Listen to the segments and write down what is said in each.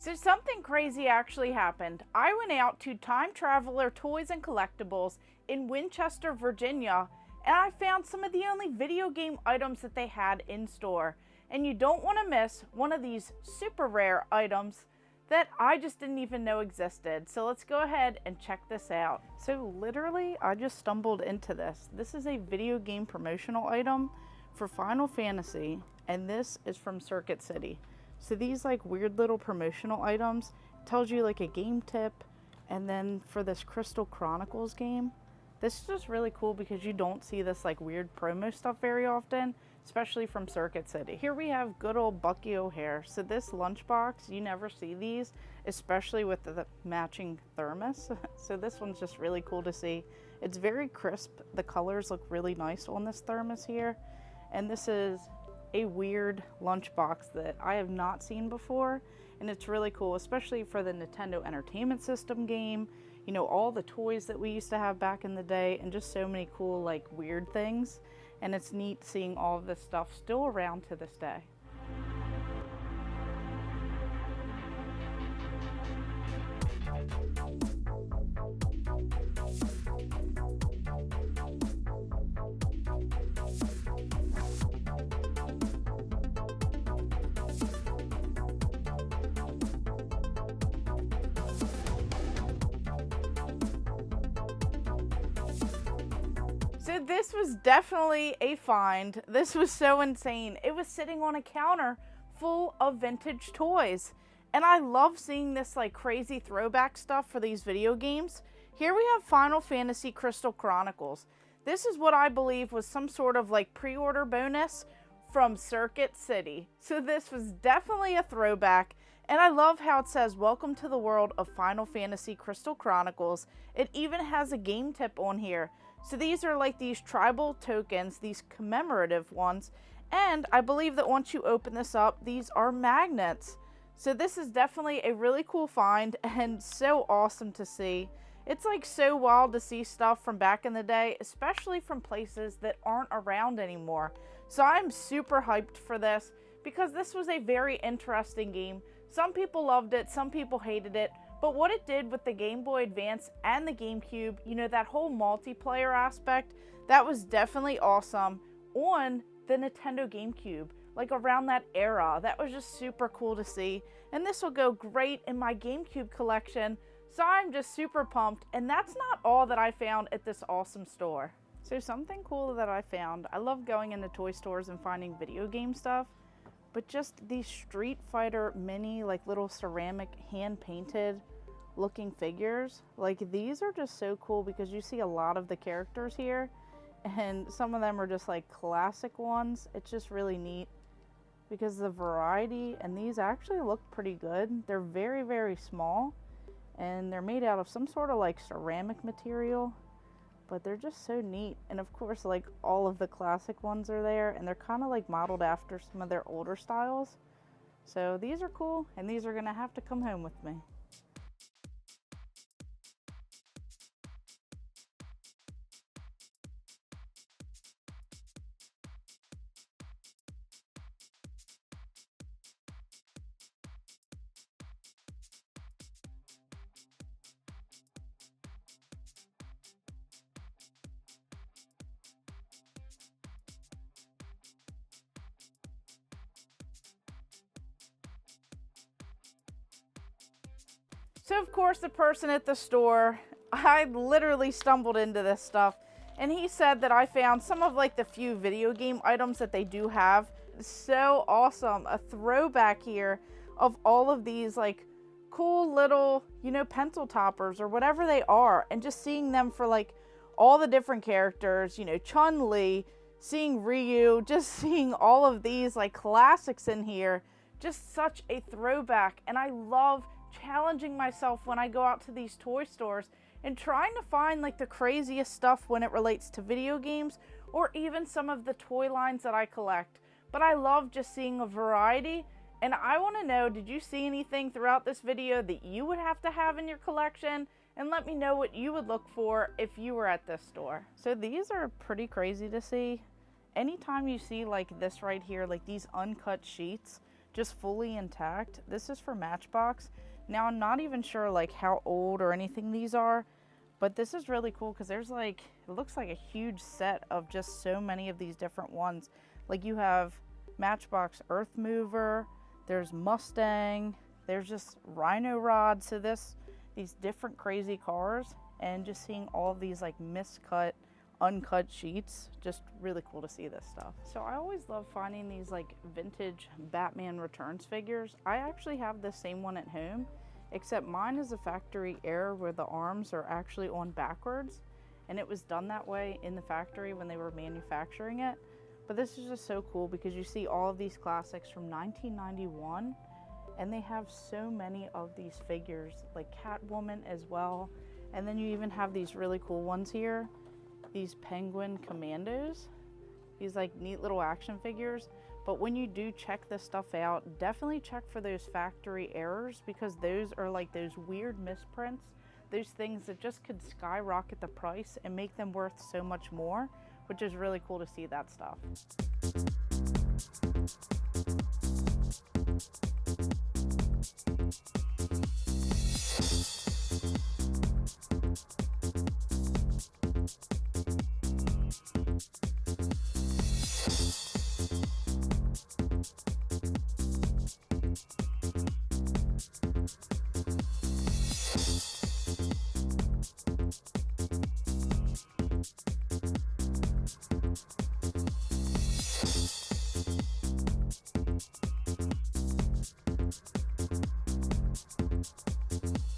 So something crazy actually happened. I went out to Time Traveler Toys and Collectibles in Winchester, Virginia, and I found some of the only video game items that they had in store. And you don't want to miss one of these super rare items that I just didn't even know existed. So let's go ahead and check this out. So literally, I just stumbled into this. This is a video game promotional item for Final Fantasy, and this is from Circuit City. So these like weird little promotional items tells you like a game tip, and then for this Crystal Chronicles game, this is just really cool because you don't see this like weird promo stuff very often, especially from Circuit City. Here we have good old Bucky O'Hare. So this lunchbox, you never see these, especially with the matching thermos. So this one's just really cool to see. It's very crisp. The colors look really nice on this thermos here. And this is a weird lunchbox that I have not seen before, and it's really cool, especially for the Nintendo Entertainment System game, you know, all the toys that we used to have back in the day, and just so many cool like weird things. And it's neat seeing all of this stuff still around to this day. So this was definitely a find. This was so insane. It was sitting on a counter full of vintage toys. And I love seeing this like crazy throwback stuff for these video games. Here we have Final Fantasy Crystal Chronicles. This is what I believe was some sort of like pre-order bonus from Circuit City. So this was definitely a throwback. And I love how it says, "Welcome to the world of Final Fantasy Crystal Chronicles." It even has a game tip on here. So these are like these tribal tokens, these commemorative ones. And I believe that once you open this up, these are magnets. So this is definitely a really cool find and so awesome to see. It's like so wild to see stuff from back in the day, especially from places that aren't around anymore. So I'm super hyped for this because this was a very interesting game. Some people loved it, some people hated it, but what it did with the Game Boy Advance and the GameCube, you know, that whole multiplayer aspect, that was definitely awesome on the Nintendo GameCube, like around that era. That was just super cool to see, and this will go great in my GameCube collection, so I'm just super pumped. And that's not all that I found at this awesome store. So something cool that I found, I love going into toy stores and finding video game stuff, but just these Street Fighter mini, like little ceramic hand painted looking figures, like these are just so cool because you see a lot of the characters here, and some of them are just like classic ones. It's just really neat because the variety, and these actually look pretty good. They're very, very small, and they're made out of some sort of like ceramic material, but they're just so neat. And of course, like all of the classic ones are there, and they're kind of like modeled after some of their older styles. So these are cool, and these are gonna have to come home with me. So of course the person at the store, I literally stumbled into this stuff, and he said that I found some of like the few video game items that they do have. So awesome. A throwback here of all of these like cool little, you know, pencil toppers or whatever they are, and just seeing them for like all the different characters, you know, Chun-Li, seeing Ryu, just seeing all of these like classics in here. Just such a throwback, and I love challenging myself when I go out to these toy stores and trying to find like the craziest stuff when it relates to video games or even some of the toy lines that I collect. But I love just seeing a variety, and I want to know, did you see anything throughout this video that you would have to have in your collection? And let me know what you would look for if you were at this store. So these are pretty crazy to see. Anytime you see like this right here, like these uncut sheets, just fully intact. This is for Matchbox. Now, I'm not even sure like how old or anything these are, but this is really cool because there's like, it looks like a huge set of just so many of these different ones. Like you have Matchbox Earth Mover, there's Mustang, there's just Rhino Rod. So these different crazy cars, and just seeing all of these like miscut, uncut sheets, just really cool to see this stuff. So I always love finding these like vintage Batman Returns figures. I actually have the same one at home, except mine is a factory error where the arms are actually on backwards, and it was done that way in the factory when they were manufacturing it. But this is just so cool because you see all of these classics from 1991, and they have so many of these figures, like Catwoman as well. And then you even have these really cool ones here, these Penguin Commandos, these like neat little action figures. But when you do check this stuff out, definitely check for those factory errors, because those are like those weird misprints, those things that just could skyrocket the price and make them worth so much more, which is really cool to see that stuff.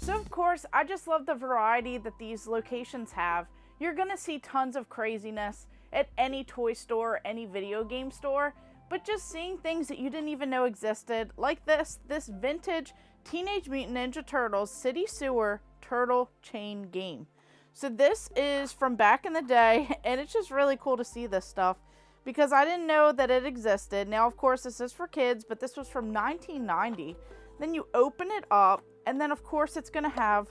So of course, I just love the variety that these locations have. You're gonna see tons of craziness at any toy store, any video game store, but just seeing things that you didn't even know existed, like this vintage Teenage Mutant Ninja Turtles City Sewer Turtle Chain game. So this is from back in the day, and it's just really cool to see this stuff because I didn't know that it existed. Now, of course, this is for kids, but this was from 1990. Then you open it up, and then of course it's gonna have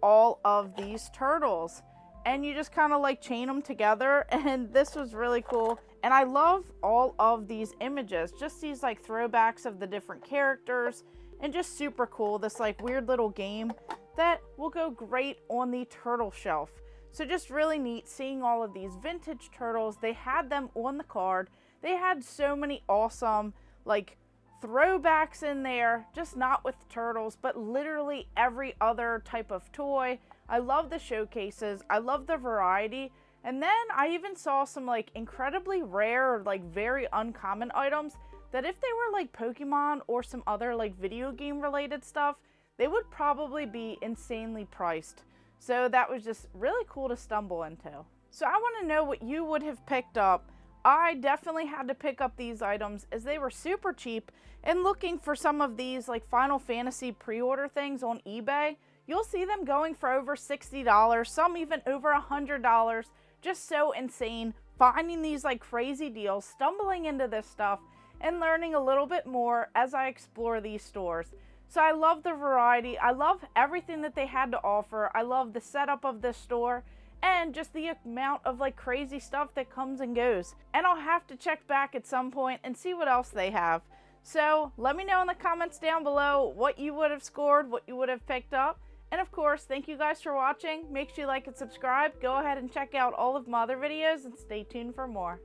all of these turtles, and you just kind of like chain them together, and this was really cool. And I love all of these images, just these like throwbacks of the different characters, and just super cool. This like weird little game that will go great on the turtle shelf. So just really neat seeing all of these vintage turtles. They had them on the card. They had so many awesome like throwbacks in there, just not with turtles, but literally every other type of toy. I love the showcases. I love the variety. And then I even saw some like incredibly rare, like very uncommon items that if they were like Pokemon or some other like video game related stuff, they would probably be insanely priced. So that was just really cool to stumble into. So I want to know what you would have picked up. I definitely had to pick up these items as they were super cheap, and looking for some of these like Final Fantasy pre-order things on eBay, you'll see them going for over $60, some even over $100. Just so insane, finding these like crazy deals, stumbling into this stuff, and learning a little bit more as I explore these stores. So I love the variety. I love everything that they had to offer. I love the setup of this store, and just the amount of like crazy stuff that comes and goes. And I'll have to check back at some point and see what else they have. So let me know in the comments down below what you would have scored, what you would have picked up. And of course, thank you guys for watching. Make sure you like and subscribe. Go ahead and check out all of my other videos and stay tuned for more.